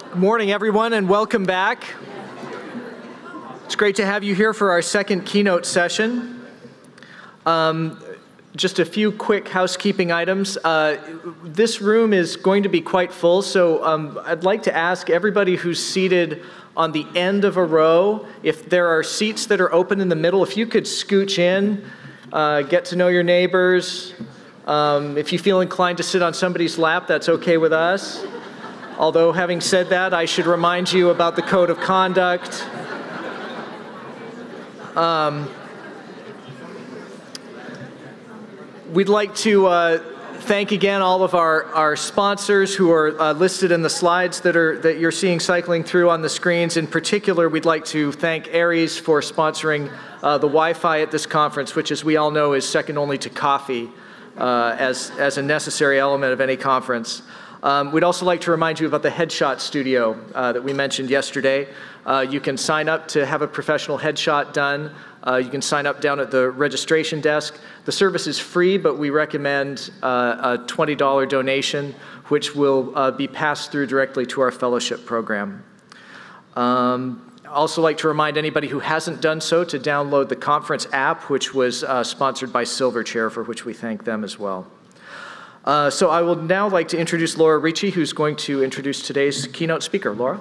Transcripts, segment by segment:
Good morning, everyone, and welcome back. It's great to have you here for our second keynote session. Just a few quick housekeeping items. This room is going to be quite full, so I'd like to ask everybody who's seated on the end of a row, if there are seats that are open in the middle, if you could scooch in, get to know your neighbors. If you feel inclined to sit on somebody's lap, that's okay with us. Although, having said that, I should remind you about the code of conduct. We'd like to thank again all of our sponsors who are listed in the slides that you're seeing cycling through on the screens. In particular, we'd like to thank Aries for sponsoring the Wi-Fi at this conference, which, as we all know, is second only to coffee as a necessary element of any conference. We'd also like to remind you about the headshot studio that we mentioned yesterday. You can sign up to have a professional headshot done. You can sign up down at the registration desk. The service is free, but we recommend a $20 donation, which will be passed through directly to our fellowship program. Also like to remind anybody who hasn't done so to download the conference app, which was sponsored by Silverchair, for which we thank them as well. So I would now like to introduce Laura Ricci, who's going to introduce today's keynote speaker. Laura?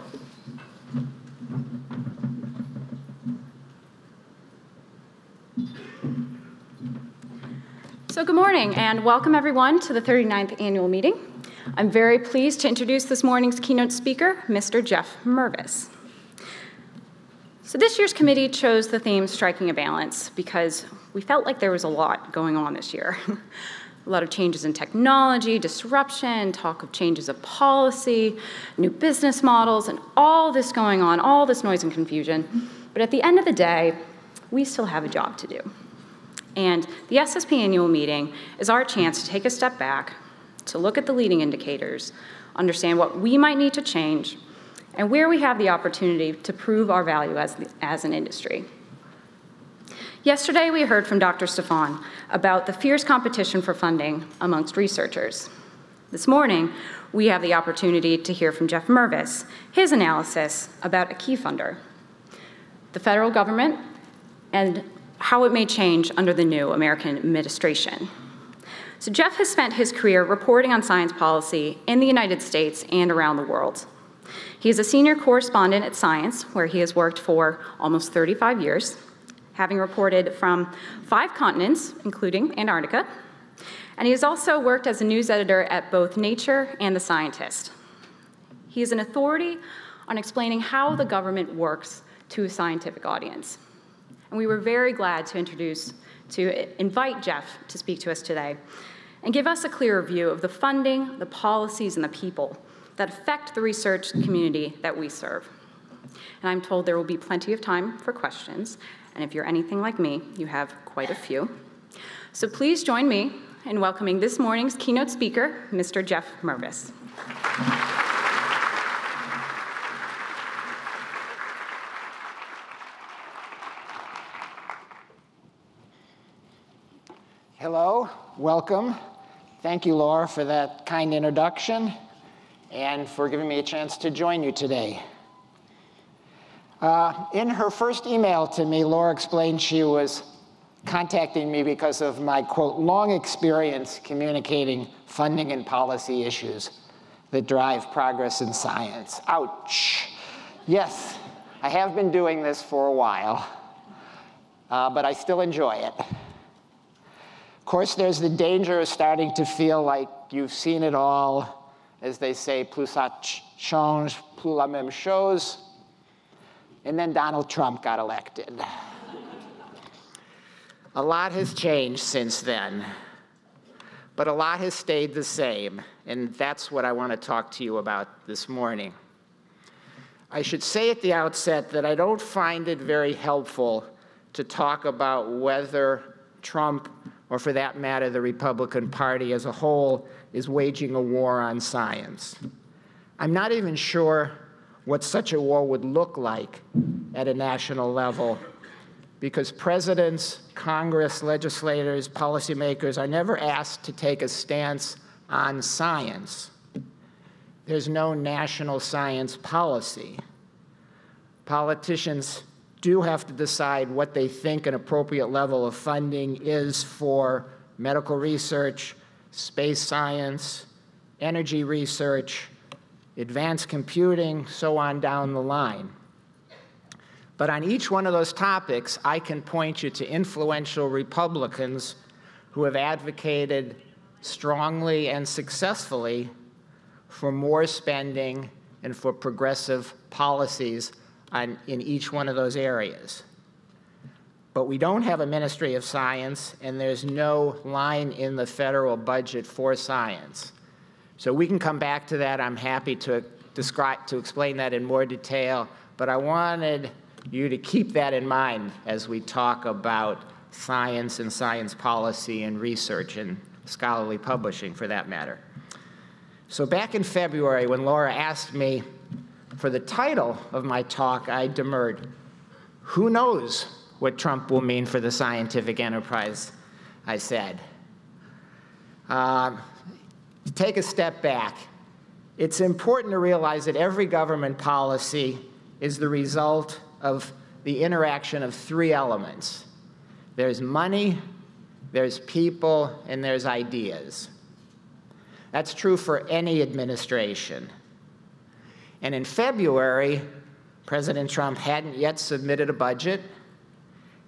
So good morning, and welcome everyone to the 39th annual meeting. I'm very pleased to introduce this morning's keynote speaker, Mr. Jeff Mervis. So this year's committee chose the theme Striking a Balance because we felt like there was a lot going on this year. A lot of changes in technology, disruption, talk of changes of policy, new business models, and all this going on, all this noise and confusion. But at the end of the day, we still have a job to do. And the SSP annual meeting is our chance to take a step back, to look at the leading indicators, understand what we might need to change, and where we have the opportunity to prove our value as an industry. Yesterday, we heard from Dr. Stefan about the fierce competition for funding amongst researchers. This morning, we have the opportunity to hear from Jeff Mervis, his analysis about a key funder, the federal government, and how it may change under the new American administration. So Jeff has spent his career reporting on science policy in the United States and around the world. He is a senior correspondent at Science, where he has worked for almost 35 years, having reported from 5 continents, including Antarctica, and he has also worked as a news editor at both Nature and The Scientist. He is an authority on explaining how the government works to a scientific audience. And we were very glad to invite Jeff to speak to us today and give us a clearer view of the funding, the policies, and the people that affect the research community that we serve. And I'm told there will be plenty of time for questions, and if you're anything like me, you have quite a few. So please join me in welcoming this morning's keynote speaker, Mr. Jeff Mervis. Hello, welcome. Thank you, Laura, for that kind introduction and for giving me a chance to join you today. In her first email to me, Laura explained she was contacting me because of my, quote, long experience communicating funding and policy issues that drive progress in science. Ouch. Yes, I have been doing this for a while, but I still enjoy it. Of course, there's the danger of starting to feel like you've seen it all. As they say, plus ça change, plus la même chose. And then Donald Trump got elected. A lot has changed since then, but a lot has stayed the same, and that's what I want to talk to you about this morning. I should say at the outset that I don't find it very helpful to talk about whether Trump, or for that matter, the Republican Party as a whole, is waging a war on science. I'm not even sure what such a war would look like at a national level, because presidents, Congress, legislators, policymakers are never asked to take a stance on science. there's no national science policy. Politicians do have to decide what they think an appropriate level of funding is for medical research, space science, energy research, advanced computing, so on down the line. But on each one of those topics, I can point you to influential Republicans who have advocated strongly and successfully for more spending and for progressive policies in each one of those areas. But we don't have a Ministry of Science, and there's no line in the federal budget for science. So we can come back to that. I'm happy to explain that in more detail, but I wanted you to keep that in mind as we talk about science and science policy and research and scholarly publishing, for that matter. So back in February, when Laura asked me for the title of my talk, I demurred. Who knows what Trump will mean for the scientific enterprise, I said. To take a step back, it's important to realize that every government policy is the result of the interaction of three elements. There's money, there's people, and there's ideas. That's true for any administration. And in February, President Trump hadn't yet submitted a budget.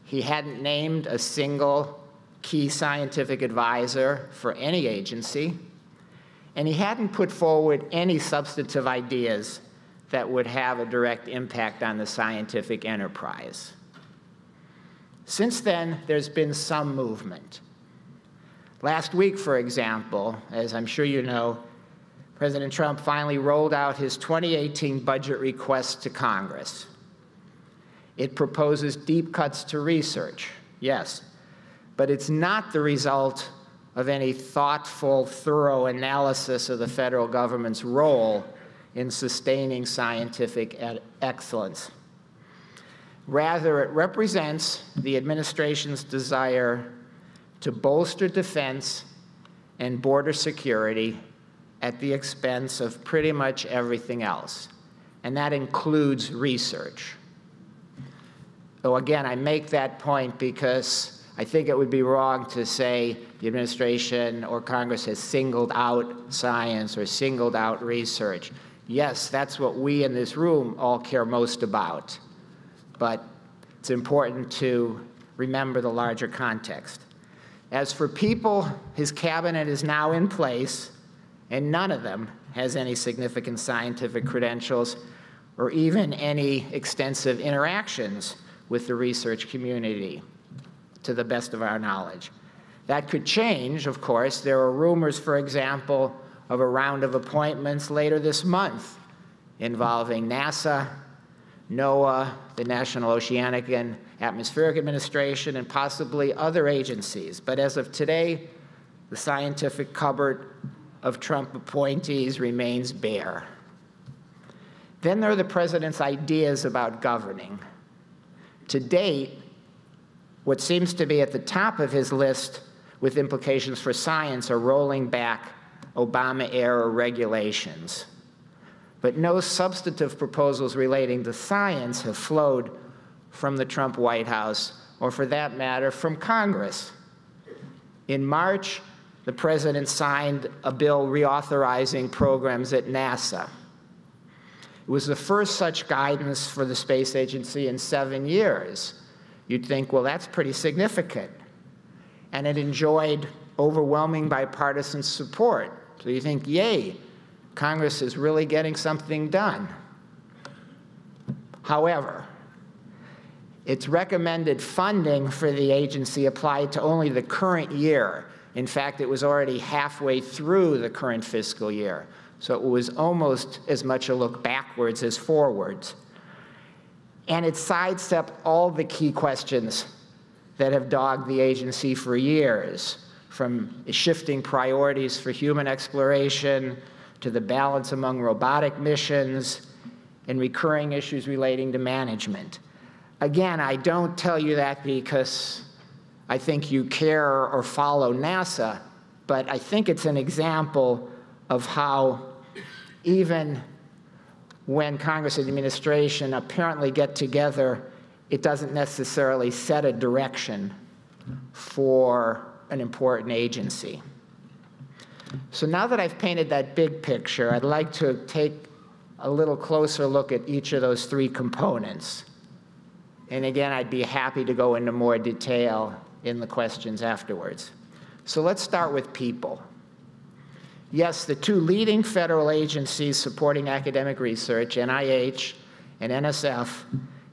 He hadn't named a single key scientific advisor for any agency. And he hadn't put forward any substantive ideas that would have a direct impact on the scientific enterprise. Since then, there's been some movement. Last week, for example, as I'm sure you know, President Trump finally rolled out his 2018 budget request to Congress. It proposes deep cuts to research, yes, but it's not the result of any thoughtful, thorough analysis of the federal government's role in sustaining scientific excellence. Rather, it represents the administration's desire to bolster defense and border security at the expense of pretty much everything else, and that includes research. So again, I make that point because I think it would be wrong to say the administration or Congress has singled out science or singled out research. Yes, that's what we in this room all care most about, but it's important to remember the larger context. As for people, his cabinet is now in place, and none of them has any significant scientific credentials or even any extensive interactions with the research community, to the best of our knowledge. That could change, of course. There are rumors, for example, of a round of appointments later this month involving NASA, NOAA, the National Oceanic and Atmospheric Administration, and possibly other agencies. But as of today, the scientific cupboard of Trump appointees remains bare. Then there are the president's ideas about governing. To date, what seems to be at the top of his list with implications for science are rolling back Obama-era regulations. But no substantive proposals relating to science have flowed from the Trump White House, or for that matter, from Congress. In March, the president signed a bill reauthorizing programs at NASA. It was the first such guidance for the space agency in 7 years. You'd think, well, that's pretty significant. And it enjoyed overwhelming bipartisan support. So you think, yay, Congress is really getting something done. However, its recommended funding for the agency applied to only the current year. In fact, it was already halfway through the current fiscal year. So it was almost as much a look backwards as forwards. And it sidestepped all the key questions that have dogged the agency for years, from shifting priorities for human exploration to the balance among robotic missions and recurring issues relating to management. Again, I don't tell you that because I think you care or follow NASA, but I think it's an example of how even when Congress and the administration apparently get together, it doesn't necessarily set a direction for an important agency. So now that I've painted that big picture, I'd like to take a little closer look at each of those three components. And again, I'd be happy to go into more detail in the questions afterwards. So let's start with people. Yes, the two leading federal agencies supporting academic research, NIH and NSF,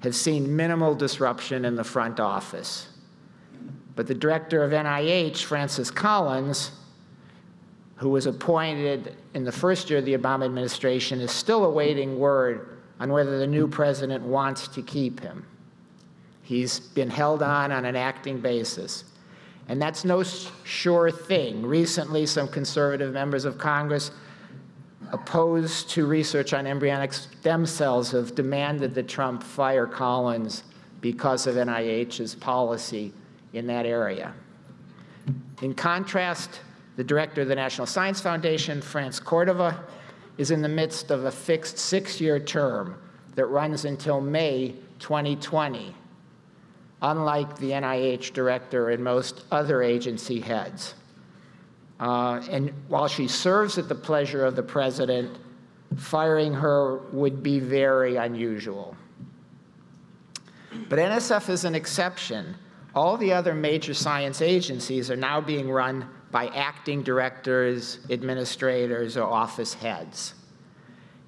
have seen minimal disruption in the front office. But the director of NIH, Francis Collins, who was appointed in the first year of the Obama administration, is still awaiting word on whether the new president wants to keep him. He's been held on an acting basis. And that's no sure thing. Recently, some conservative members of Congress opposed to research on embryonic stem cells have demanded that Trump fire Collins because of NIH's policy in that area. In contrast, the director of the National Science Foundation, France Cordova, is in the midst of a fixed 6-year term that runs until May 2020. Unlike the NIH director and most other agency heads. And while she serves at the pleasure of the president, firing her would be very unusual. But NSF is an exception. All the other major science agencies are now being run by acting directors, administrators, or office heads.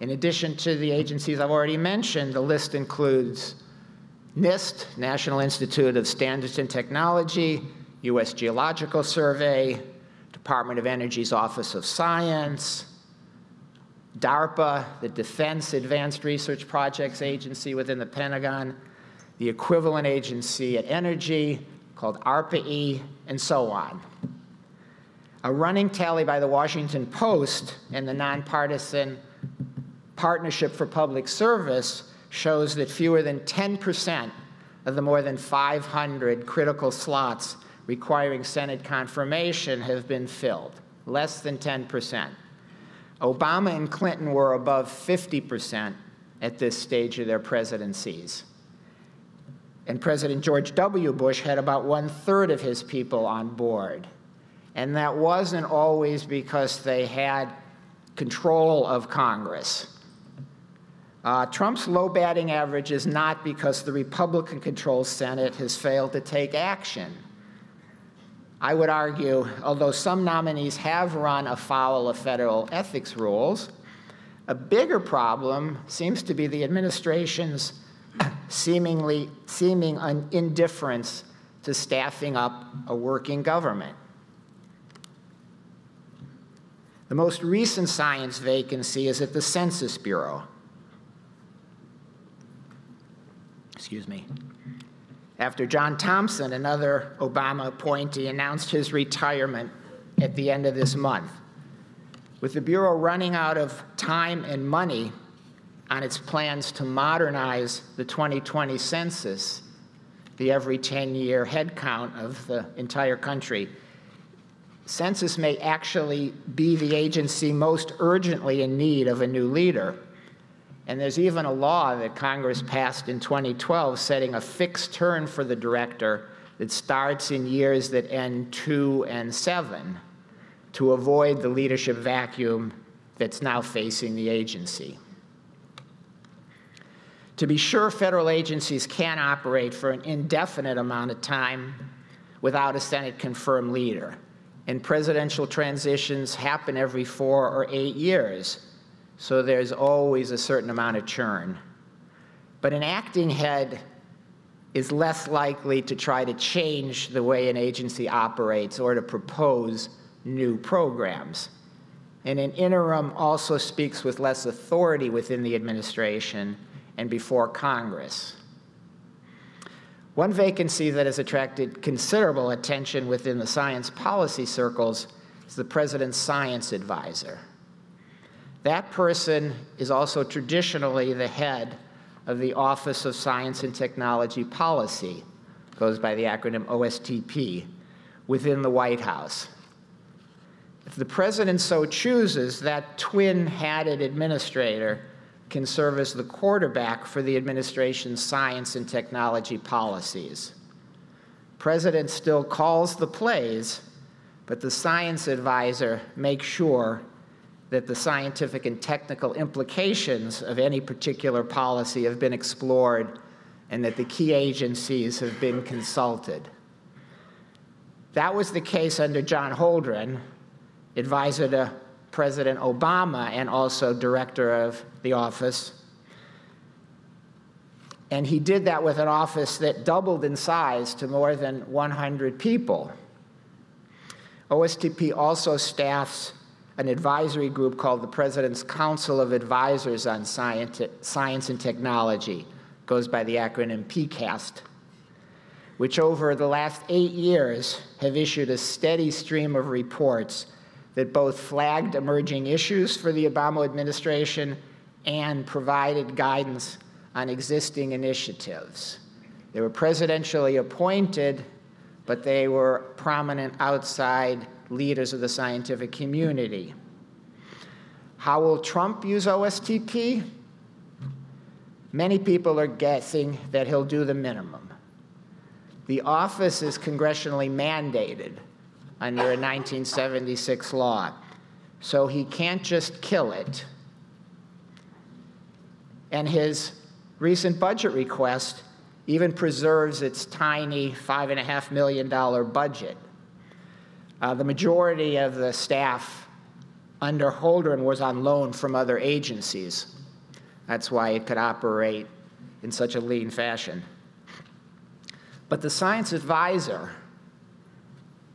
In addition to the agencies I've already mentioned, the list includes NIST, National Institute of Standards and Technology, U.S. Geological Survey, Department of Energy's Office of Science, DARPA, the Defense Advanced Research Projects Agency within the Pentagon, the equivalent agency at Energy called ARPA-E, and so on. A running tally by the Washington Post and the nonpartisan Partnership for Public Service shows that fewer than 10% of the more than 500 critical slots requiring Senate confirmation have been filled, less than 10%. Obama and Clinton were above 50% at this stage of their presidencies. And President George W. Bush had about 1/3 of his people on board. And that wasn't always because they had control of Congress. Trump's low batting average is not because the Republican-controlled Senate has failed to take action. I would argue, although some nominees have run afoul of federal ethics rules, a bigger problem seems to be the administration's seeming indifference to staffing up a working government. The most recent science vacancy is at the Census Bureau. Excuse me. After John Thompson, another Obama appointee, announced his retirement at the end of this month. With the Bureau running out of time and money on its plans to modernize the 2020 census, the every 10-year head count of the entire country, census may actually be the agency most urgently in need of a new leader. And there's even a law that Congress passed in 2012 setting a fixed term for the director that starts in years that end 2 and 7 to avoid the leadership vacuum that's now facing the agency. To be sure, federal agencies can operate for an indefinite amount of time without a Senate-confirmed leader. And presidential transitions happen every 4 or 8 years. So there's always a certain amount of churn. But an acting head is less likely to try to change the way an agency operates or to propose new programs. And an interim also speaks with less authority within the administration and before Congress. One vacancy that has attracted considerable attention within the science policy circles is the president's science advisor. That person is also traditionally the head of the Office of Science and Technology Policy, goes by the acronym OSTP, within the White House. If the president so chooses, that twin-hatted administrator can serve as the quarterback for the administration's science and technology policies. President still calls the plays, but the science advisor makes sure that the scientific and technical implications of any particular policy have been explored and that the key agencies have been consulted. That was the case under John Holdren, advisor to President Obama and also director of the office. And he did that with an office that doubled in size to more than 100 people. OSTP also staffs an advisory group called the President's Council of Advisors on Science and Technology, goes by the acronym PCAST, which over the last 8 years have issued a steady stream of reports that both flagged emerging issues for the Obama administration and provided guidance on existing initiatives. They were presidentially appointed, but they were prominent outside leaders of the scientific community. How will Trump use OSTP? Many people are guessing that he'll do the minimum. The office is congressionally mandated under a 1976 law, so he can't just kill it. And his recent budget request even preserves its tiny $5.5 million budget. The majority of the staff under Holdren was on loan from other agencies. That's why it could operate in such a lean fashion. But the science advisor,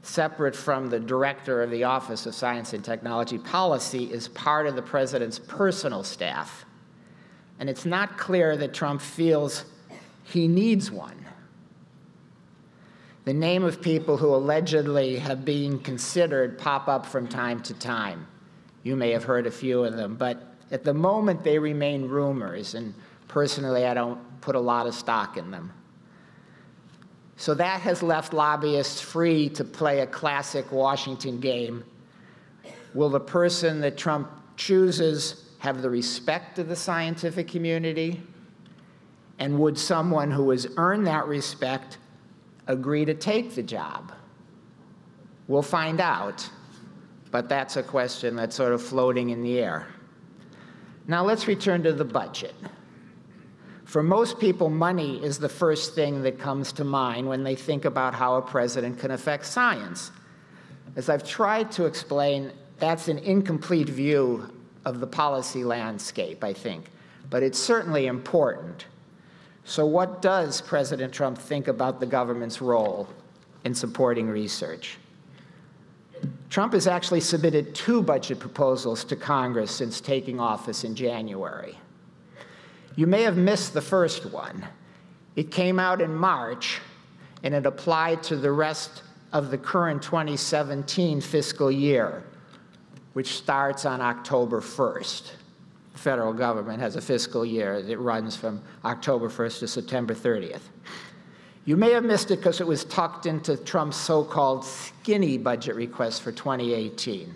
separate from the director of the Office of Science and Technology Policy, is part of the president's personal staff. And it's not clear that Trump feels he needs one. The name of people who allegedly have been considered pop up from time to time. You may have heard a few of them, but at the moment they remain rumors, and personally I don't put a lot of stock in them. So that has left lobbyists free to play a classic Washington game. Will the person that Trump chooses have the respect of the scientific community? And would someone who has earned that respect agree to take the job? We'll find out, but that's a question that's sort of floating in the air. Now let's return to the budget. For most people, money is the first thing that comes to mind when they think about how a president can affect science. As I've tried to explain, that's an incomplete view of the policy landscape, I think, but it's certainly important. So what does President Trump think about the government's role in supporting research? Trump has actually submitted 2 budget proposals to Congress since taking office in January. You may have missed the first one. It came out in March, and it applied to the rest of the current 2017 fiscal year, which starts on October 1st. The federal government has a fiscal year that runs from October 1st to September 30th. You may have missed it because it was tucked into Trump's so-called skinny budget request for 2018.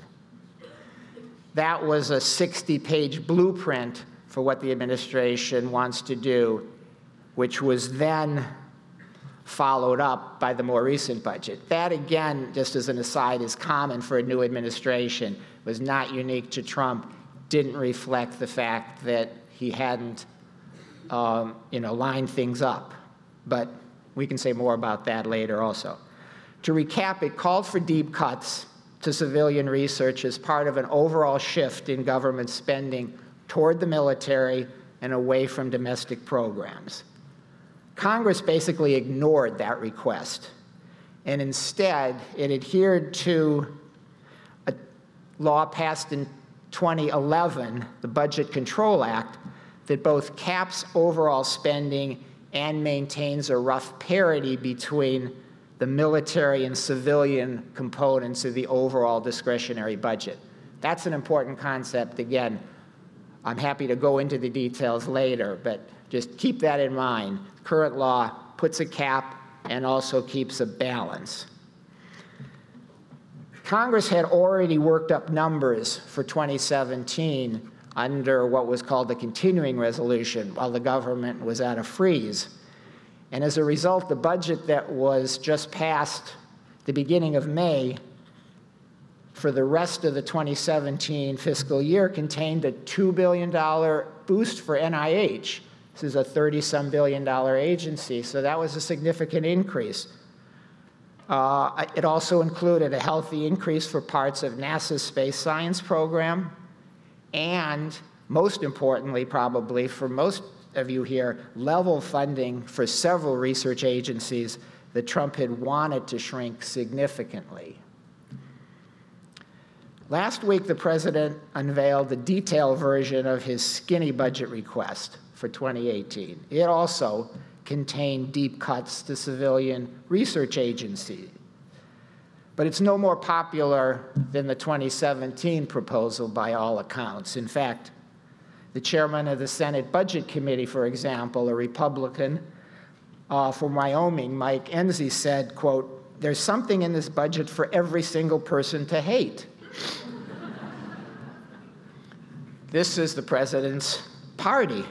That was a 60-page blueprint for what the administration wants to do, which was then followed up by the more recent budget. That, again, just as an aside, is common for a new administration. It was not unique to Trump, didn't reflect the fact that he hadn't lined things up. But we can say more about that later also. To recap, it called for deep cuts to civilian research as part of an overall shift in government spending toward the military and away from domestic programs. Congress basically ignored that request, and instead it adhered to a law passed in 2011, the Budget Control Act, that both caps overall spending and maintains a rough parity between the military and civilian components of the overall discretionary budget. That's an important concept. Again, I'm happy to go into the details later, but just keep that in mind. Current law puts a cap and also keeps a balance. Congress had already worked up numbers for 2017 under what was called the continuing resolution while the government was at a freeze. And as a result, the budget that was just passed the beginning of May for the rest of the 2017 fiscal year contained a $2 billion boost for NIH. This is a $30-some billion agency, so that was a significant increase. It also included a healthy increase for parts of NASA's space science program, and most importantly, probably for most of you here, level funding for several research agencies that Trump had wanted to shrink significantly. Last week, the president unveiled the detailed version of his skinny budget request for 2018. It also contained deep cuts to civilian research agencies. But it's no more popular than the 2017 proposal by all accounts. In fact, the chairman of the Senate Budget Committee, for example, a Republican from Wyoming, Mike Enzi, said, quote, "There's something in this budget for every single person to hate." This is the president's party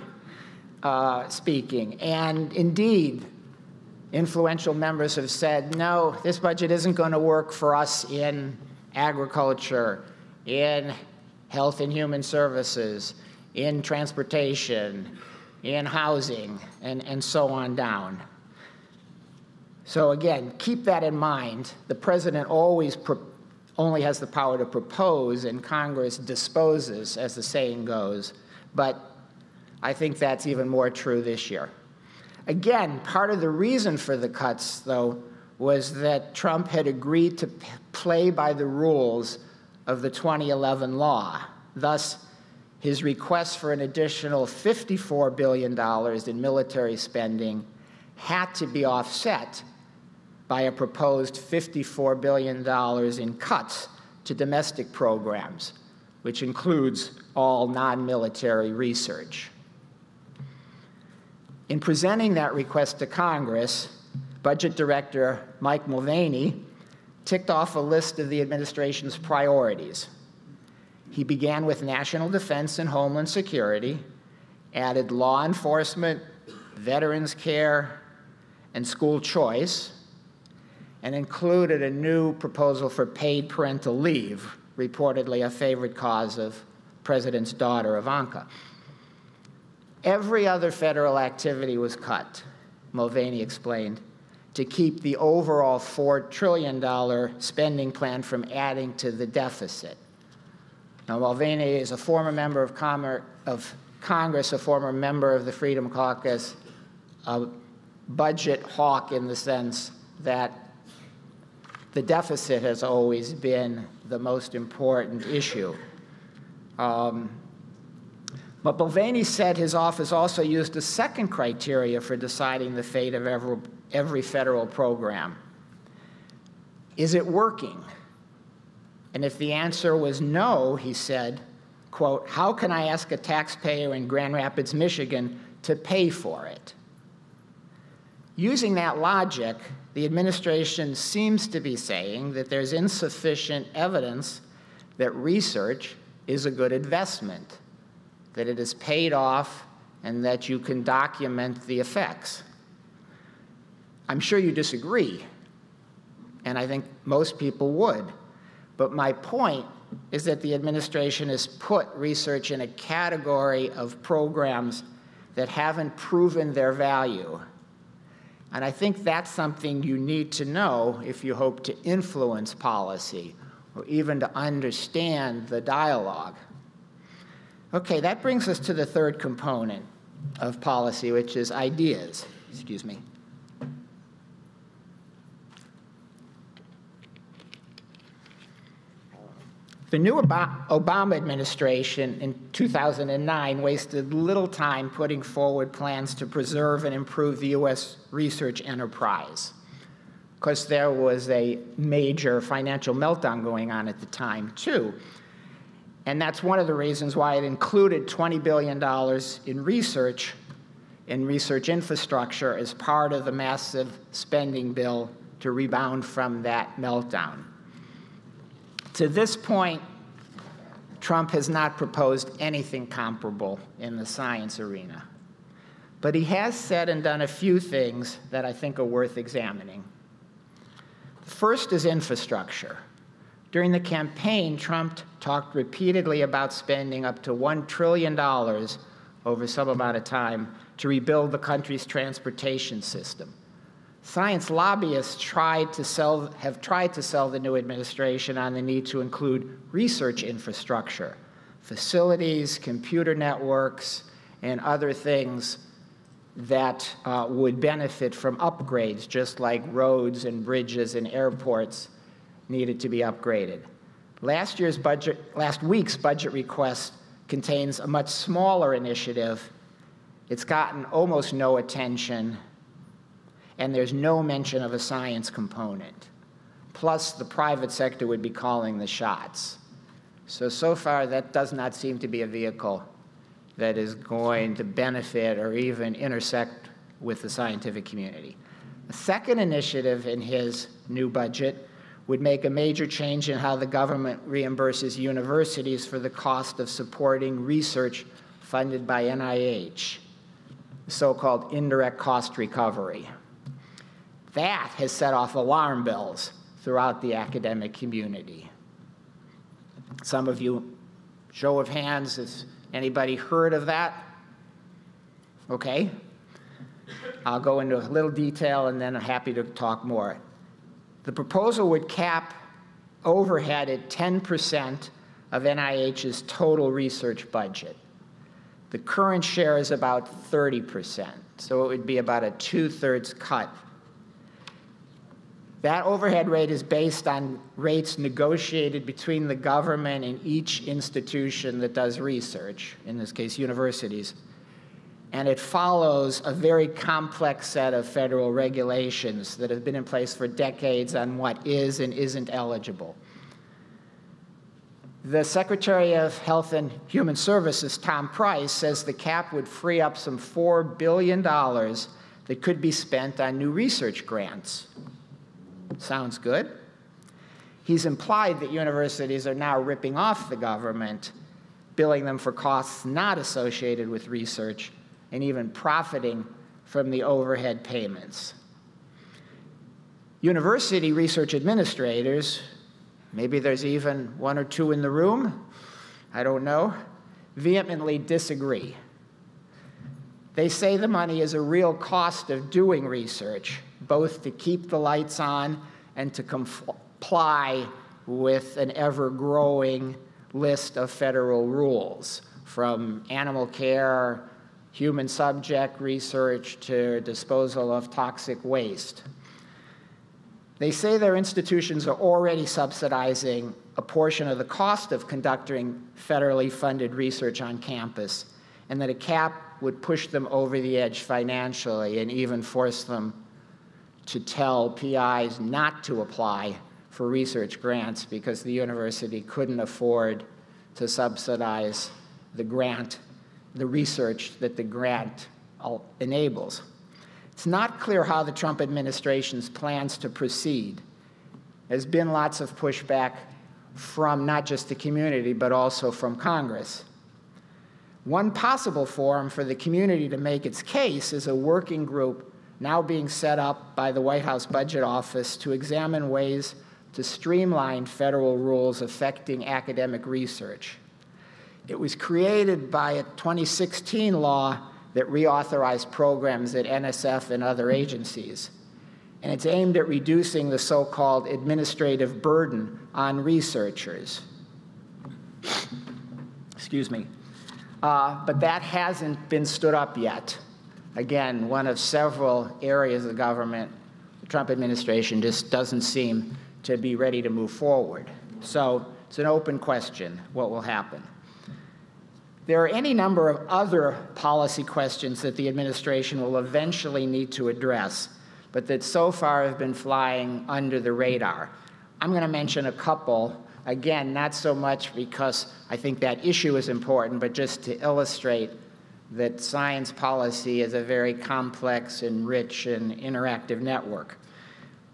speaking. And indeed, influential members have said, no, this budget isn't going to work for us in agriculture, in health and human services, in transportation, in housing, and so on down. So again, keep that in mind. The president always only has the power to propose, and Congress disposes, as the saying goes. But I think that's even more true this year. Again, part of the reason for the cuts, though, was that Trump had agreed to play by the rules of the 2011 law. Thus, his request for an additional $54 billion in military spending had to be offset by a proposed $54 billion in cuts to domestic programs, which includes all non-military research. In presenting that request to Congress, Budget Director Mike Mulvaney ticked off a list of the administration's priorities. He began with national defense and homeland security, added law enforcement, veterans care, and school choice, and included a new proposal for paid parental leave, reportedly a favorite cause of the president's daughter, Ivanka. Every other federal activity was cut, Mulvaney explained, to keep the overall $4 trillion spending plan from adding to the deficit. Now, Mulvaney is a former member of Congress, a former member of the Freedom Caucus, a budget hawk in the sense that the deficit has always been the most important issue. But Mulvaney said his office also used a second criteria for deciding the fate of every federal program. Is it working? And if the answer was no, he said, quote, "How can I ask a taxpayer in Grand Rapids, Michigan to pay for it?" Using that logic, the administration seems to be saying that there's insufficient evidence that research is a good investment, that it is paid off, and that you can document the effects. I'm sure you disagree, and I think most people would. But my point is that the administration has put research in a category of programs that haven't proven their value. And I think that's something you need to know if you hope to influence policy or even to understand the dialogue. Okay, that brings us to the third component of policy, which is ideas. Excuse me. The new Obama administration in 2009 wasted little time putting forward plans to preserve and improve the U.S. research enterprise, because there was a major financial meltdown going on at the time, too. And that's one of the reasons why it included $20 billion in research infrastructure as part of the massive spending bill to rebound from that meltdown. To this point, Trump has not proposed anything comparable in the science arena. But he has said and done a few things that I think are worth examining. The first is infrastructure. During the campaign, Trump talked repeatedly about spending up to $1 trillion over some amount of time to rebuild the country's transportation system. Science lobbyists have tried to sell the new administration on the need to include research infrastructure, facilities, computer networks, and other things that would benefit from upgrades, just like roads and bridges and airports needed to be upgraded. Last week's budget request contains a much smaller initiative. It's gotten almost no attention, and there's no mention of a science component. Plus, the private sector would be calling the shots. So far, that does not seem to be a vehicle that is going to benefit or even intersect with the scientific community. The second initiative in his new budget would make a major change in how the government reimburses universities for the cost of supporting research funded by NIH, the so-called indirect cost recovery. That has set off alarm bells throughout the academic community. Some of you, show of hands, has anybody heard of that? Okay. I'll go into a little detail and then I'm happy to talk more. The proposal would cap overhead at 10% of NIH's total research budget. The current share is about 30%, so it would be about a 2/3 cut. That overhead rate is based on rates negotiated between the government and each institution that does research, in this case universities, and it follows a very complex set of federal regulations that have been in place for decades on what is and isn't eligible. The Secretary of Health and Human Services, Tom Price, says the cap would free up some $4 billion that could be spent on new research grants. Sounds good. He's implied that universities are now ripping off the government, billing them for costs not associated with research, and even profiting from the overhead payments. University research administrators, maybe there's even one or two in the room, I don't know, vehemently disagree. They say the money is a real cost of doing research, both to keep the lights on and to comply with an ever-growing list of federal rules, from animal care, human subject research, to disposal of toxic waste. They say their institutions are already subsidizing a portion of the cost of conducting federally funded research on campus, and that a cap would push them over the edge financially and even force them to tell PIs not to apply for research grants because the university couldn't afford to subsidize the research that the grant enables. It's not clear how the Trump administration's plans to proceed. There's been lots of pushback from not just the community, but also from Congress. One possible forum for the community to make its case is a working group now being set up by the White House Budget Office to examine ways to streamline federal rules affecting academic research. It was created by a 2016 law that reauthorized programs at NSF and other agencies. And it's aimed at reducing the so-called administrative burden on researchers. Excuse me. But that hasn't been stood up yet. Again, one of several areas of government the Trump administration just doesn't seem to be ready to move forward. So it's an open question, what will happen. There are any number of other policy questions that the administration will eventually need to address, but that so far have been flying under the radar. I'm going to mention a couple. Again, not so much because I think that issue is important, but just to illustrate that science policy is a very complex and rich and interactive network.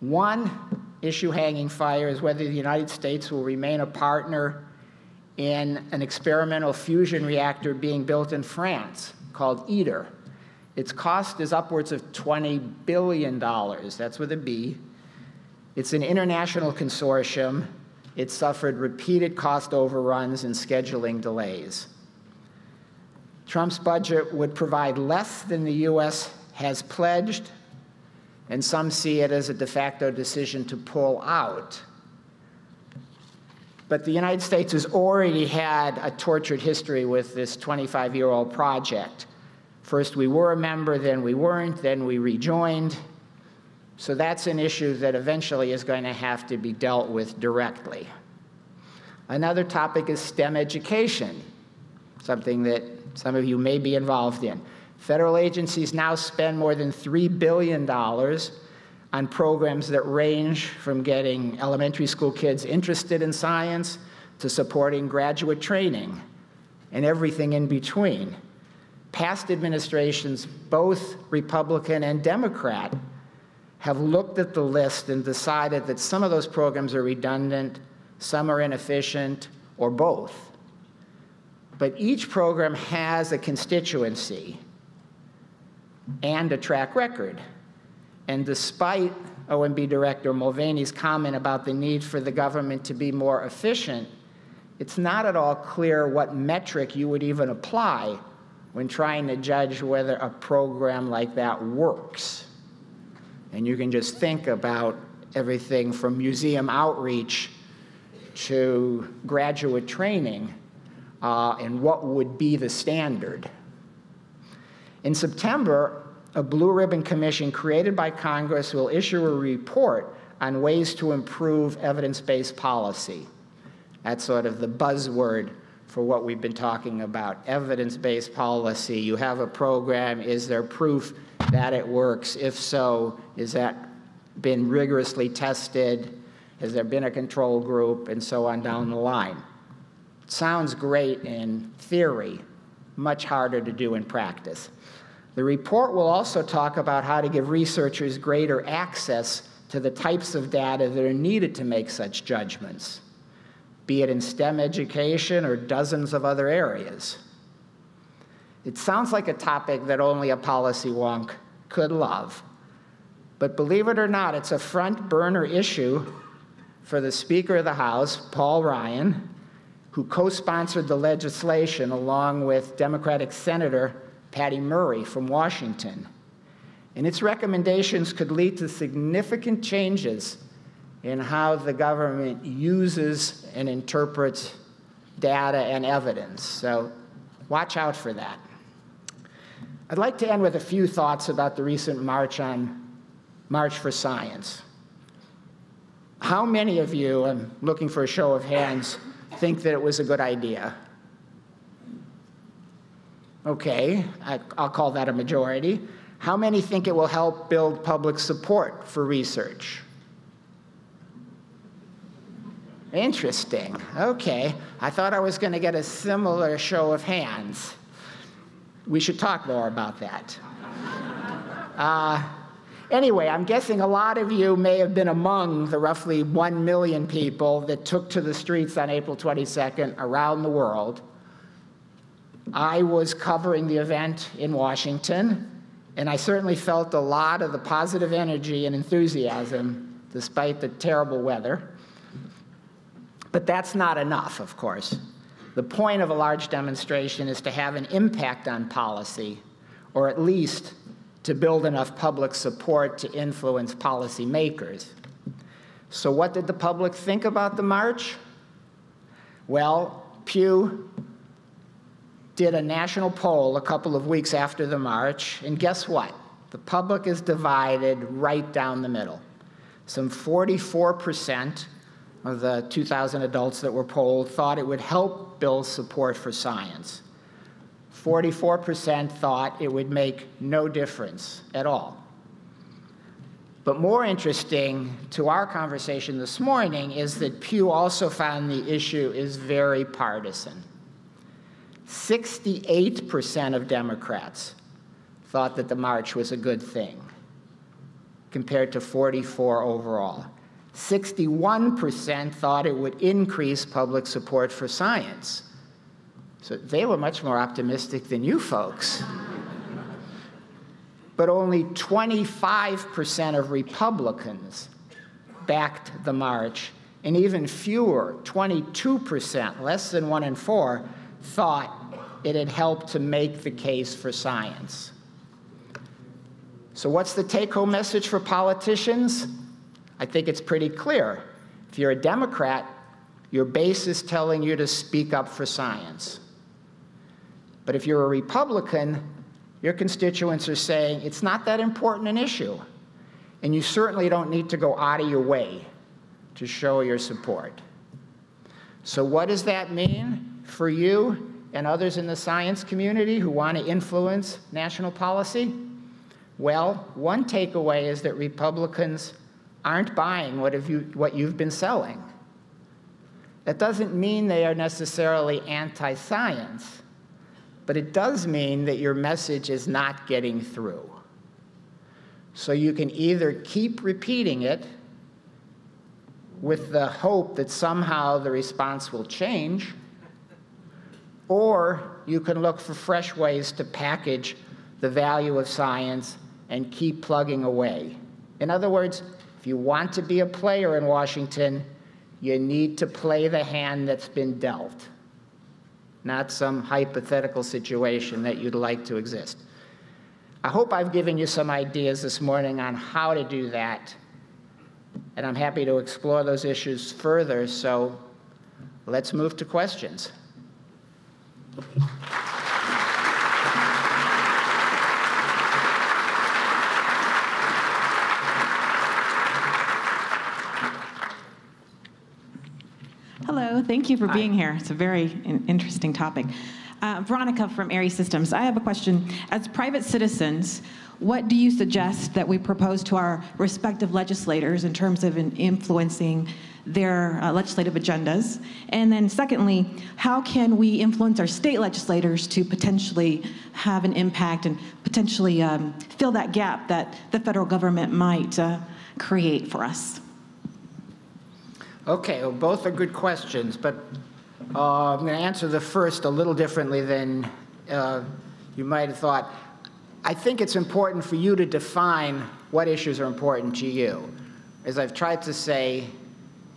One issue hanging fire is whether the United States will remain a partner in an experimental fusion reactor being built in France called ITER. Its cost is upwards of $20 billion. That's with a B. It's an international consortium. It suffered repeated cost overruns and scheduling delays. Trump's budget would provide less than the U.S. has pledged, and some see it as a de facto decision to pull out. But the United States has already had a tortured history with this 25-year-old project. First we were a member, then we weren't, then we rejoined. So that's an issue that eventually is going to have to be dealt with directly. Another topic is STEM education, something that some of you may be involved in. Federal agencies now spend more than $3 billion on programs that range from getting elementary school kids interested in science to supporting graduate training and everything in between. Past administrations, both Republican and Democrat, have looked at the list and decided that some of those programs are redundant, some are inefficient, or both. But each program has a constituency and a track record. And despite OMB Director Mulvaney's comment about the need for the government to be more efficient, it's not at all clear what metric you would even apply when trying to judge whether a program like that works. And you can just think about everything from museum outreach to graduate training and what would be the standard. In September, a Blue Ribbon Commission created by Congress will issue a report on ways to improve evidence-based policy. That's sort of the buzzword for what we've been talking about, evidence-based policy. You have a program, is there proof that it works? If so, is that been rigorously tested? Has there been a control group? And so on down the line. Sounds great in theory, much harder to do in practice. The report will also talk about how to give researchers greater access to the types of data that are needed to make such judgments, be it in STEM education or dozens of other areas. It sounds like a topic that only a policy wonk could love. But believe it or not, it's a front burner issue for the Speaker of the House, Paul Ryan, who co-sponsored the legislation along with Democratic Senator Patty Murray from Washington. And its recommendations could lead to significant changes in how the government uses and interprets data and evidence. So watch out for that. I'd like to end with a few thoughts about the recent March for Science. How many of you, I'm looking for a show of hands, think that it was a good idea? Okay, I'll call that a majority. How many think it will help build public support for research? Interesting. Okay, I thought I was going to get a similar show of hands. We should talk more about that. Anyway, I'm guessing a lot of you may have been among the roughly 1 million people that took to the streets on April 22nd around the world. I was covering the event in Washington, and I certainly felt a lot of the positive energy and enthusiasm despite the terrible weather. But that's not enough, of course. The point of a large demonstration is to have an impact on policy, or at least to build enough public support to influence policymakers. So what did the public think about the march? Well, Pew did a national poll a couple of weeks after the march, and guess what? The public is divided right down the middle. Some 44% of the 2,000 adults that were polled thought it would help build support for science. 44% thought it would make no difference at all. But more interesting to our conversation this morning is that Pew also found the issue is very partisan. 68% of Democrats thought that the march was a good thing, compared to 44% overall. 61% thought it would increase public support for science. So they were much more optimistic than you folks. But only 25% of Republicans backed the march, and even fewer, 22%, less than 1 in 4, thought it had helped to make the case for science. So what's the take-home message for politicians? I think it's pretty clear. If you're a Democrat, your base is telling you to speak up for science. But if you're a Republican, your constituents are saying it's not that important an issue, and you certainly don't need to go out of your way to show your support. So what does that mean for you and others in the science community who want to influence national policy? Well, one takeaway is that Republicans aren't buying what you've been selling. That doesn't mean they are necessarily anti-science, but it does mean that your message is not getting through. So you can either keep repeating it with the hope that somehow the response will change, or you can look for fresh ways to package the value of science and keep plugging away. In other words, if you want to be a player in Washington, you need to play the hand that's been dealt, not some hypothetical situation that you'd like to exist. I hope I've given you some ideas this morning on how to do that, and I'm happy to explore those issues further, so let's move to questions. Hello, thank you for being here. It's a very interesting topic. Veronica from Aries Systems. I have a question. As private citizens, what do you suggest that we propose to our respective legislators in terms of influencing their legislative agendas? And then secondly, how can we influence our state legislators to potentially have an impact and potentially fill that gap that the federal government might create for us? Okay, well, both are good questions, but I'm going to answer the first a little differently than you might have thought. I think it's important for you to define what issues are important to you. As I've tried to say,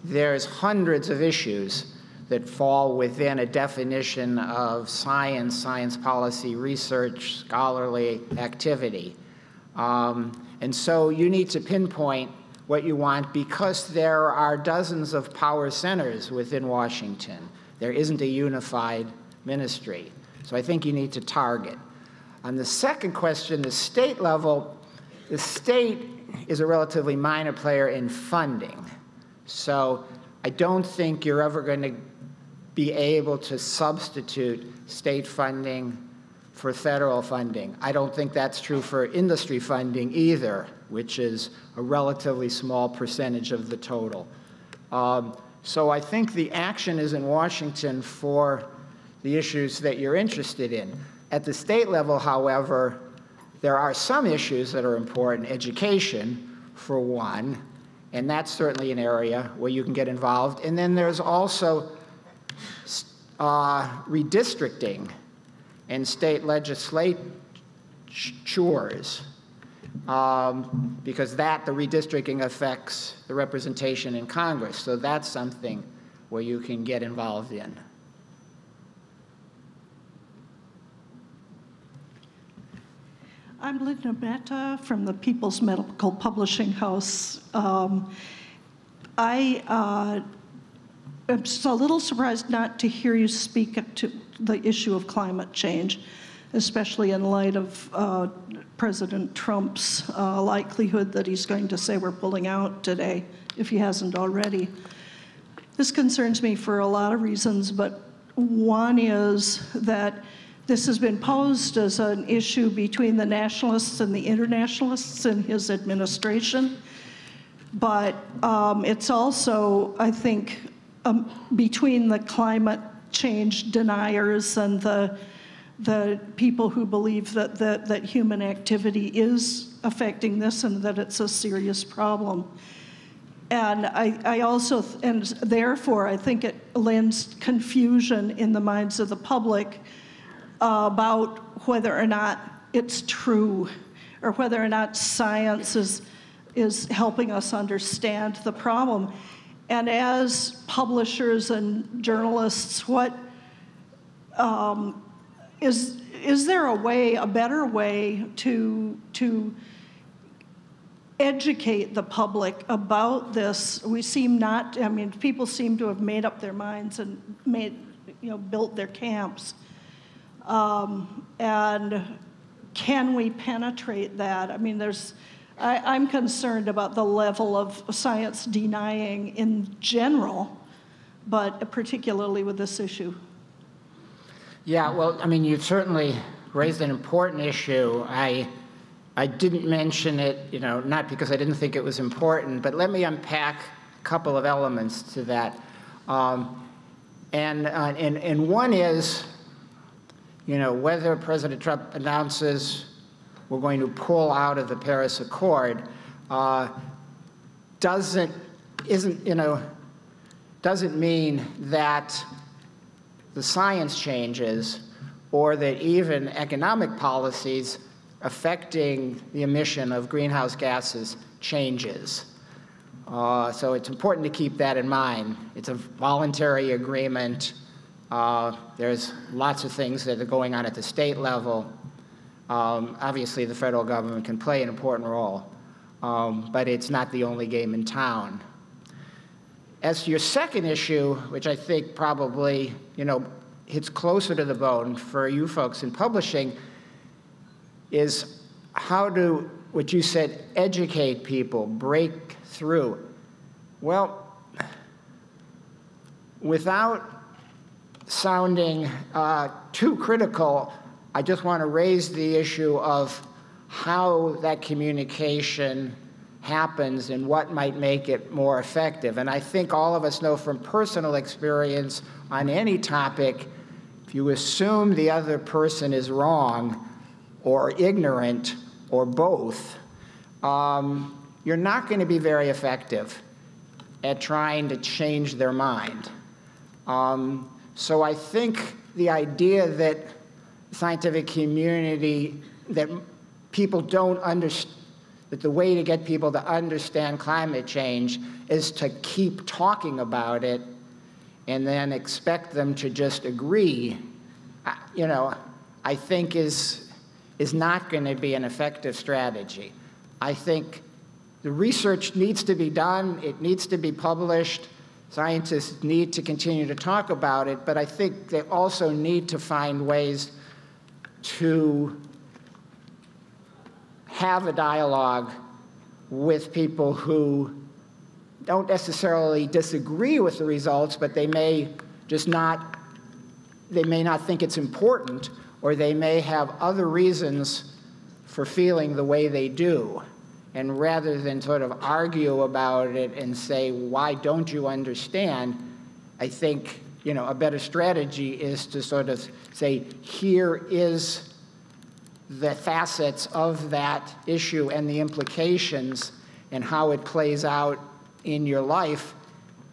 there's hundreds of issues that fall within a definition of science, science policy, research, scholarly activity. And so you need to pinpoint what you want, because there are dozens of power centers within Washington. There isn't a unified ministry. So I think you need to target. On the second question, the state level, the state is a relatively minor player in funding. So I don't think you're ever going to be able to substitute state funding for federal funding. I don't think that's true for industry funding either, which is a relatively small percentage of the total. So I think the action is in Washington for the issues that you're interested in. At the state level, however, there are some issues that are important. Education, for one, and that's certainly an area where you can get involved. And then there's also redistricting and state legislatures, because the redistricting affects the representation in Congress. So that's something where you can get involved in. I'm Linda Mehta from the People's Medical Publishing House. I am just a little surprised not to hear you speak to the issue of climate change, especially in light of President Trump's likelihood that he's going to say we're pulling out today, if he hasn't already. This concerns me for a lot of reasons, but one is that this has been posed as an issue between the nationalists and the internationalists in his administration, but it's also, I think, between the climate change deniers and the people who believe that human activity is affecting this and that it's a serious problem. And I also, and therefore, I think it lends confusion in the minds of the public about whether or not it's true, or whether or not science is helping us understand the problem. And as publishers and journalists, what is there a better way to educate the public about this? We seem not, I mean, people seem to have made up their minds and built their camps. And can we penetrate that? I mean, I'm concerned about the level of science denying in general, but particularly with this issue. Yeah, well, I mean, you've certainly raised an important issue. I didn't mention it, not because I didn't think it was important, but let me unpack a couple of elements to that. And one is, whether President Trump announces we're going to pull out of the Paris Accord doesn't mean that the science changes or that even economic policies affecting the emission of greenhouse gases changes. So it's important to keep that in mind. It's a voluntary agreement. There's lots of things that are going on at the state level. Obviously, the federal government can play an important role, but it's not the only game in town. As to your second issue, which I think probably, hits closer to the bone for you folks in publishing, is how to, what you said, educate people, break through. Well, without sounding too critical, I just want to raise the issue of how that communication happens and what might make it more effective. And I think all of us know from personal experience on any topic, if you assume the other person is wrong or ignorant or both, you're not going to be very effective at trying to change their mind. So I think the idea that the scientific community, that people don't understand, that the way to get people to understand climate change is to keep talking about it and then expect them to just agree, I think is not going to be an effective strategy. I think the research needs to be done, it needs to be published, scientists need to continue to talk about it, but I think they also need to find ways to have a dialogue with people who don't necessarily disagree with the results, but they may not think it's important, or they may have other reasons for feeling the way they do. And rather than sort of argue about it and say, why don't you understand, I think a better strategy is to sort of say, here is the facets of that issue and the implications and how it plays out in your life,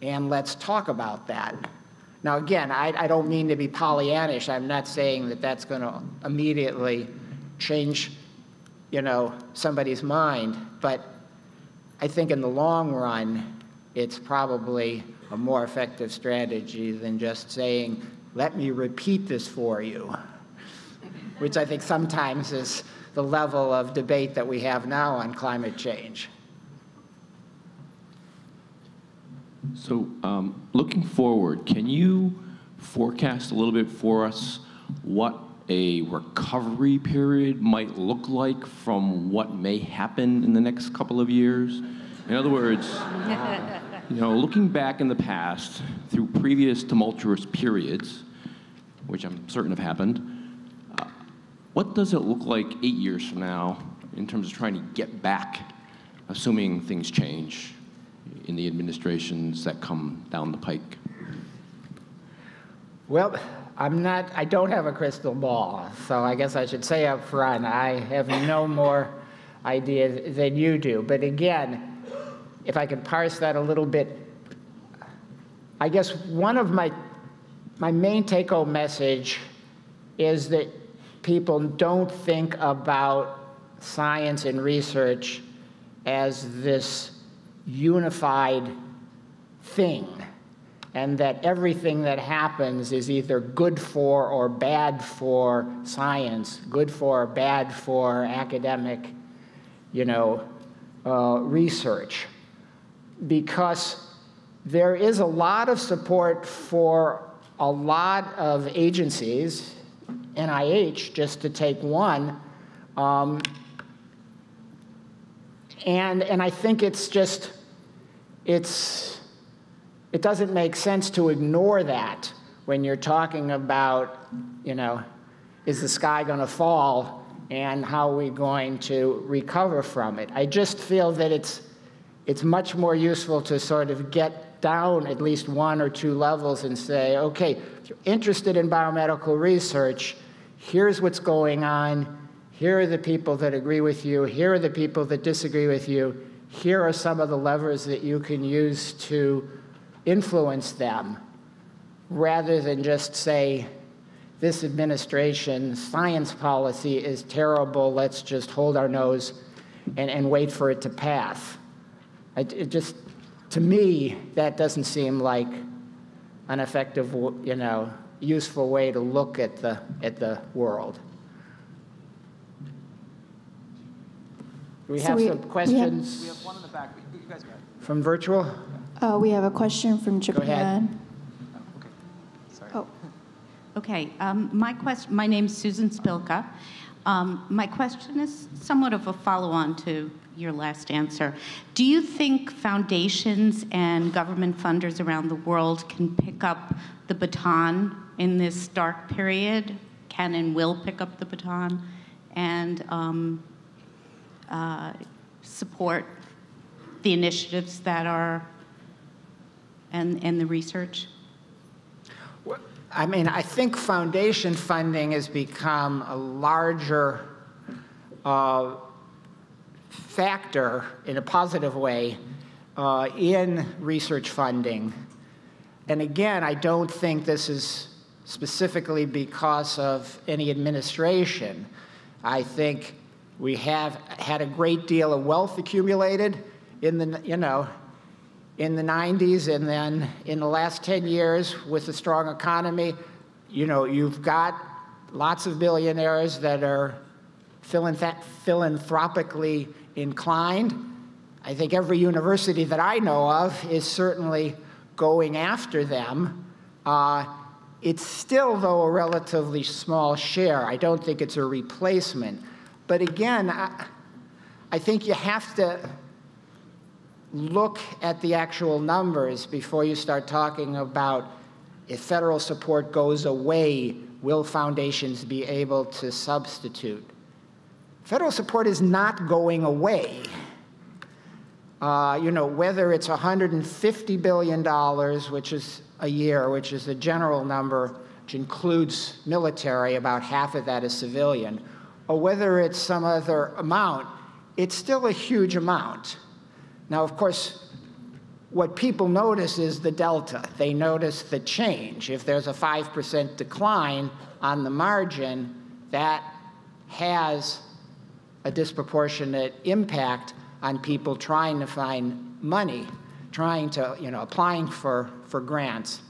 and let's talk about that. Now, again, I don't mean to be Pollyannish. I'm not saying that that's going to immediately change, somebody's mind, but I think in the long run, it's probably a more effective strategy than just saying, let me repeat this for you, which I think sometimes is the level of debate that we have now on climate change. So looking forward, can you forecast a little bit for us what a recovery period might look like from what may happen in the next couple of years? In other words, looking back in the past through previous tumultuous periods, which I'm certain have happened, what does it look like 8 years from now in terms of trying to get back, assuming things change in the administrations that come down the pike? Well, I don't have a crystal ball, so I guess I should say up front, I have no more idea than you do. But again, if I could parse that a little bit, I guess one of my main take-home message is that people don't think about science and research as this unified thing, and that everything that happens is either good for or bad for science, good for or bad for academic, research. Because there is a lot of support for a lot of agencies, NIH, just to take one, and I think it doesn't make sense to ignore that when you're talking about, is the sky going to fall and how are we going to recover from it? I just feel that it's much more useful to sort of get down at least one or two levels and say, okay, if you're interested in biomedical research, here's what's going on. Here are the people that agree with you. Here are the people that disagree with you. Here are some of the levers that you can use to influence them, rather than just say, this administration's science policy is terrible, let's just hold our nose and wait for it to pass. To me, that doesn't seem like an effective, useful way to look at the world. Do we have some questions? We have one in the back. You guys got it. From virtual? We have a question from Japan. Go ahead. Oh, okay. Sorry. Oh. Okay, my name's Susan Spilka. My question is somewhat of a follow-on to your last answer. Do you think foundations and government funders around the world can pick up the baton in this dark period, can and will pick up the baton, and support the initiatives that are, and the research? I mean, I think foundation funding has become a larger factor in a positive way in research funding. And again, I don't think this is specifically because of any administration. I think we have had a great deal of wealth accumulated in the, in the 90s, and then in the last 10 years with a strong economy, you've got lots of billionaires that are philanthropically inclined. I think every university that I know of is certainly going after them. It's still, though, a relatively small share. I don't think it's a replacement. But again, I think you have to look at the actual numbers before you start talking about, if federal support goes away, will foundations be able to substitute? Federal support is not going away. Whether it's $150 billion, which is a year, which is the general number, which includes military, about half of that is civilian, or whether it's some other amount, it's still a huge amount. Now, of course, what people notice is the delta. They notice the change. If there's a 5% decline on the margin, that has a disproportionate impact on people trying to find money, trying to, applying for grants.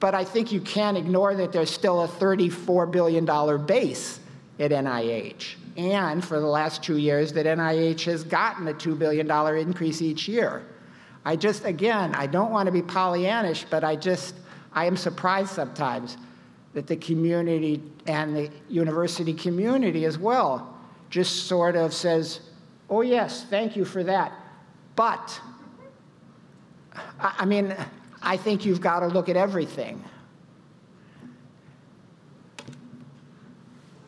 But I think you can't ignore that there's still a $34 billion base at NIH. And for the last 2 years that NIH has gotten a $2 billion increase each year. Again, I don't want to be Pollyannish, but I am surprised sometimes that the community and the university community as well just sort of says, oh yes, thank you for that. But, I think you've got to look at everything.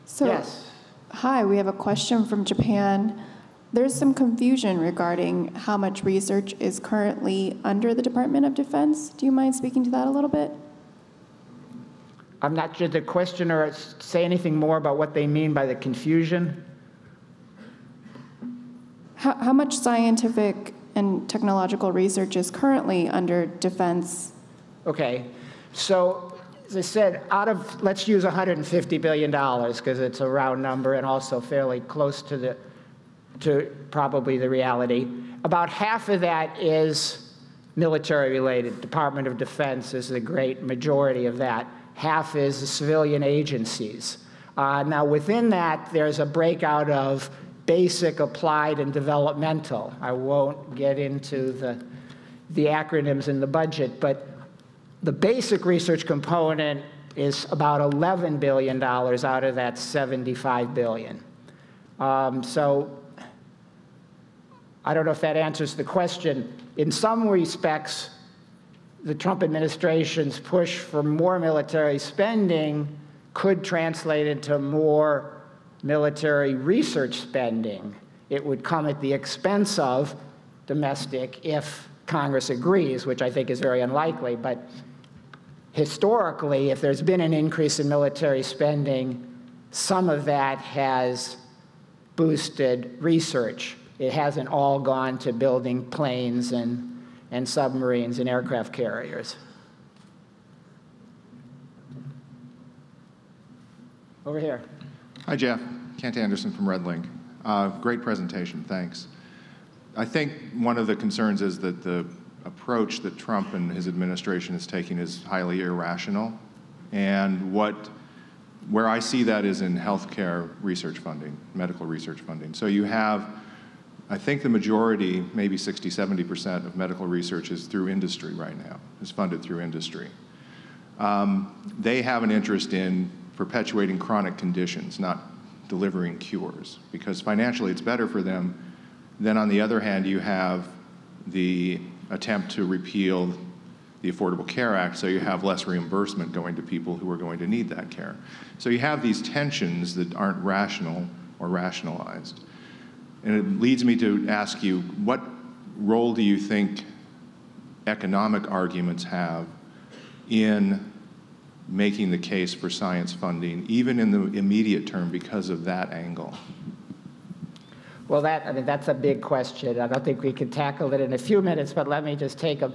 So, yes. Hi, we have a question from Japan. There's some confusion regarding how much research is currently under the Department of Defense. Do you mind speaking to that a little bit? I'm not sure the questioner say anything more about what they mean by the confusion. How much scientific and technological research is currently under defense? Okay, so as I said, let's use $150 billion because it's a round number and also fairly close to probably the reality. About half of that is military related. Department of Defense is the great majority of that. Half is the civilian agencies. Now within that, there's a breakout of basic, applied, and developmental. I won't get into the acronyms in the budget, but the basic research component is about $11 billion out of that $75 billion. So I don't know if that answers the question. In some respects, the Trump administration's push for more military spending could translate into more military research spending. It would come at the expense of domestic if Congress agrees, which I think is very unlikely. But historically, if there's been an increase in military spending, some of that has boosted research. It hasn't all gone to building planes and submarines and aircraft carriers. Over here. Hi, Jeff. Kent Anderson from Redlink. Great presentation, thanks. I think one of the concerns is that the approach that Trump and his administration is taking is highly irrational. And where I see that is in healthcare research funding, medical research funding. So you have, I think the majority, maybe 60, 70% of medical research is through industry right now, is funded through industry. They have an interest in perpetuating chronic conditions, not delivering cures, because financially it's better for them. Then on the other hand, you have the attempt to repeal the Affordable Care Act, so you have less reimbursement going to people who are going to need that care. So you have these tensions that aren't rational or rationalized. And it leads me to ask you, what role do you think economic arguments have in making the case for science funding, even in the immediate term, because of that angle? Well, that's a big question. I don't think we can tackle it in a few minutes, but let me just take a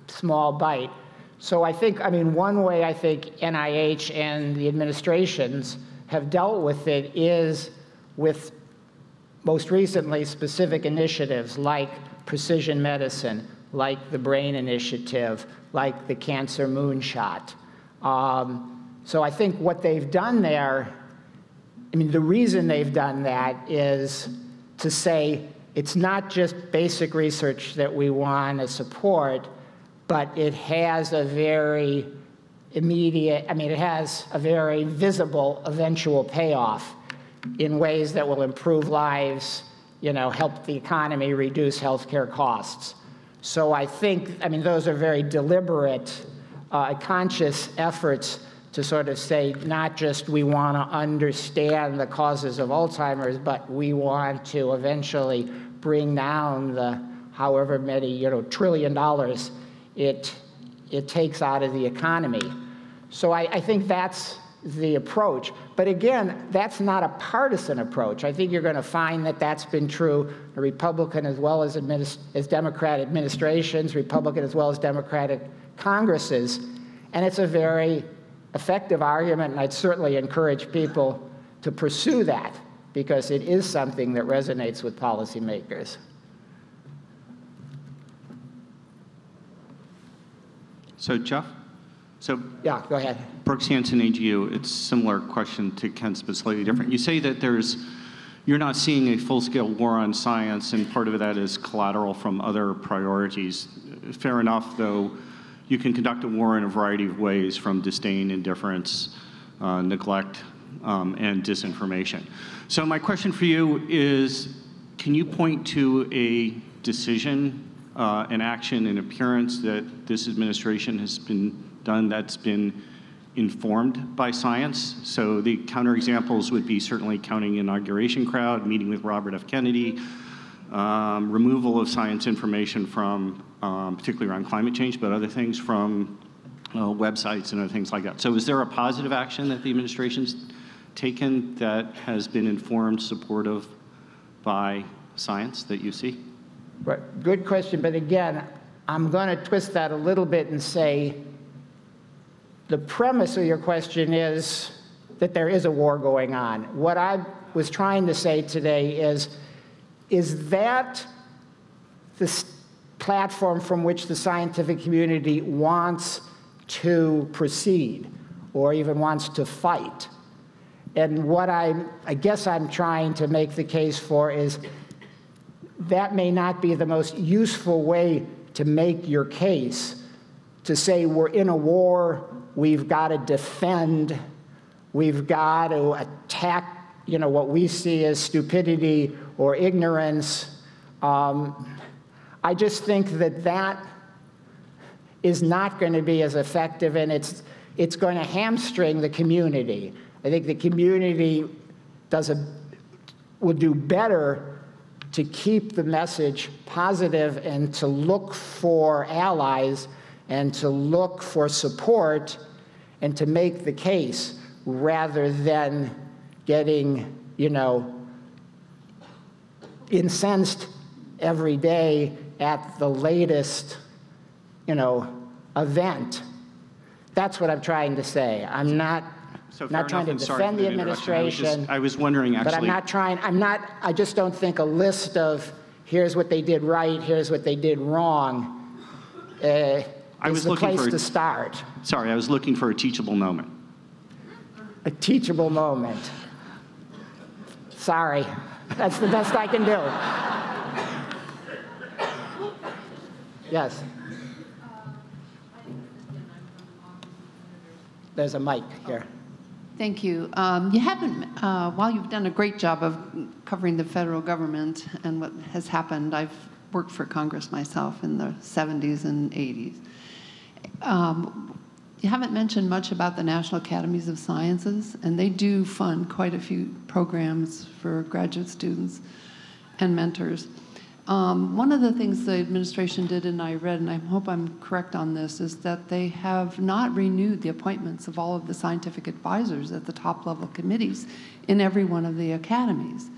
small bite. So one way I think NIH and the administrations have dealt with it is with, most recently, specific initiatives like precision medicine, like the Brain Initiative, like the Cancer Moonshot. So I think what they've done there, the reason they've done that is to say it's not just basic research that we want to support, but it has a very immediate, it has a very visible eventual payoff in ways that will improve lives, help the economy, reduce healthcare costs. So I think, those are very deliberate, conscious efforts to sort of say, not just we want to understand the causes of Alzheimer's, but we want to eventually bring down the however many, $1 trillion it takes out of the economy. So I think that's the approach. But again, that's not a partisan approach. I think you're going to find that that's been true, Republican as well as Democrat administrations, Republican as well as Democratic Congresses. And it's a very effective argument, and I'd certainly encourage people to pursue that because it is something that resonates with policymakers. So, Jeff? Yeah, go ahead. Brooks Hansen, AGU. It's a similar question to Ken's, but slightly different. You say that you're not seeing a full-scale war on science, and part of that is collateral from other priorities. Fair enough, though. You can conduct a war in a variety of ways, from disdain, indifference, neglect, and disinformation. So my question for you is, can you point to a decision, an action, an appearance that this administration has been done that's been informed by science? So the counterexamples would be certainly counting inauguration crowd, meeting with Robert F. Kennedy, removal of science information from, particularly around climate change, but other things from websites and other things like that. So is there a positive action that the administration's taken that has been informed, supportive by science that you see? Right. Good question, but again, I'm going to twist that a little bit and say the premise of your question is that there is a war going on. What I was trying to say today is that the platform from which the scientific community wants to proceed or even wants to fight? And what I guess I'm trying to make the case for is that may not be the most useful way to make your case, to say we're in a war, we've got to defend, we've got to attack, what we see as stupidity or ignorance. I just think that is not going to be as effective, and it's going to hamstring the community. I think the community will do better to keep the message positive and to look for allies and to look for support and to make the case rather than getting, incensed every day at the latest, event. That's what I'm trying to say. I'm not trying to defend the administration. I was wondering, actually. But I just don't think a list of here's what they did right, here's what they did wrong is the place to start. Sorry, I was looking for a teachable moment. A teachable moment. Sorry, that's the best I can do. Yes. There's a mic here. Thank you. You haven't, while you've done a great job of covering the federal government and what has happened, I've worked for Congress myself in the 70s and 80s. You haven't mentioned much about the National Academies of Sciences, and they do fund quite a few programs for graduate students and mentors. One of the things the administration did, and I read, and I hope I'm correct on this, is that they have not renewed the appointments of all of the scientific advisors at the top-level committees in every one of the academies.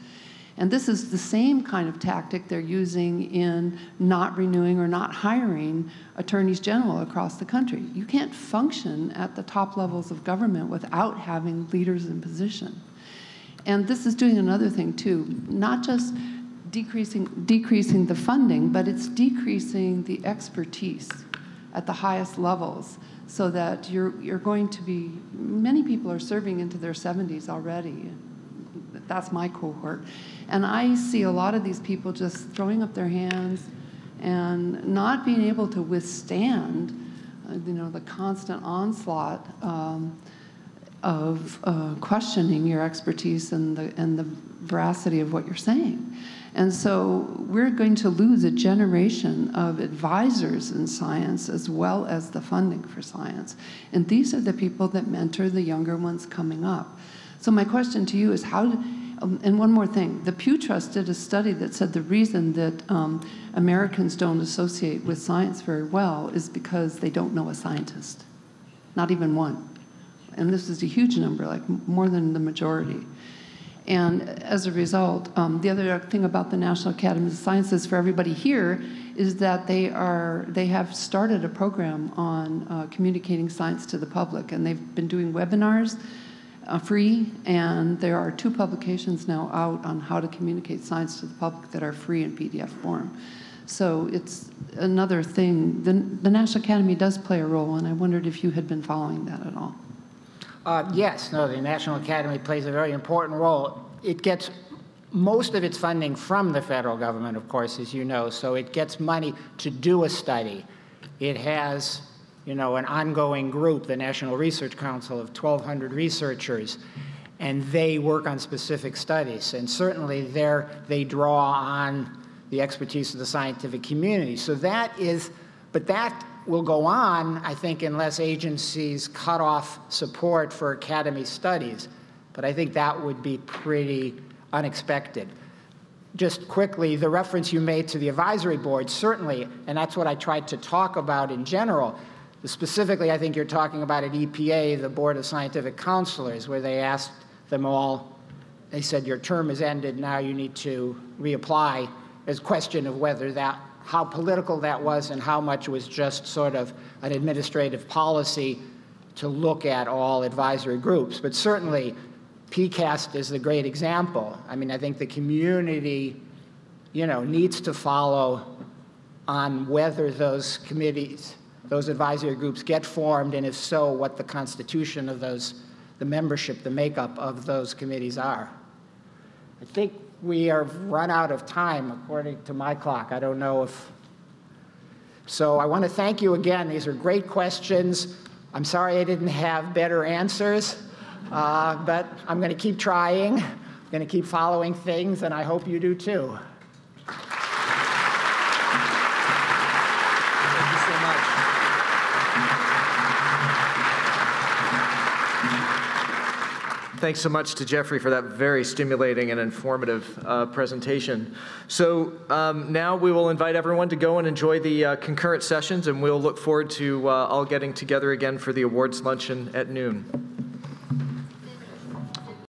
And this is the same kind of tactic they're using in not renewing or not hiring attorneys general across the country. You can't function at the top levels of government without having leaders in position. And this is doing another thing, too, not just decreasing the funding, but it's decreasing the expertise at the highest levels so that you're going to be, many people are serving into their 70s already. That's my cohort. And I see a lot of these people just throwing up their hands and not being able to withstand, the constant onslaught of questioning your expertise and the veracity of what you're saying. And so we're going to lose a generation of advisors in science as well as the funding for science. And these are the people that mentor the younger ones coming up. So my question to you is and one more thing, the Pew Trust did a study that said the reason that Americans don't associate with science very well is because they don't know a scientist, not even one. And this is a huge number, like more than the majority. And as a result, the other thing about the National Academy of Sciences for everybody here is that they have started a program on communicating science to the public, and they've been doing webinars free, and there are 2 publications now out on how to communicate science to the public that are free in PDF form. So it's another thing. The National Academy does play a role, and I wondered if you had been following that at all. Yes, no, the National Academy plays a very important role. It gets most of its funding from the federal government, of course, as you know, so it gets money to do a study. It has, an ongoing group, the National Research Council of 1,200 researchers, and they work on specific studies. And certainly they draw on the expertise of the scientific community. So that will go on, I think, unless agencies cut off support for academy studies. But I think that would be pretty unexpected. Just quickly, the reference you made to the advisory board, certainly, and that's what I tried to talk about in general. Specifically, I think you're talking about at EPA, the Board of Scientific Counselors, where they asked them all, they said, your term is ended, now you need to reapply There's a question of whether how political that was and how much was just sort of an administrative policy to look at all advisory groups. But certainly, PCAST is the great example. I mean, I think the community, needs to follow on whether those committees, those advisory groups get formed, and if so, what the constitution of the membership, the makeup of those committees are. I think we have run out of time according to my clock. I don't know if, so I want to thank you again. These are great questions. I'm sorry I didn't have better answers, but I'm going to keep trying. I'm going to keep following things, and I hope you do too. Thanks so much to Jeffrey for that very stimulating and informative presentation. So now we will invite everyone to go and enjoy the concurrent sessions, and we'll look forward to all getting together again for the awards luncheon at noon.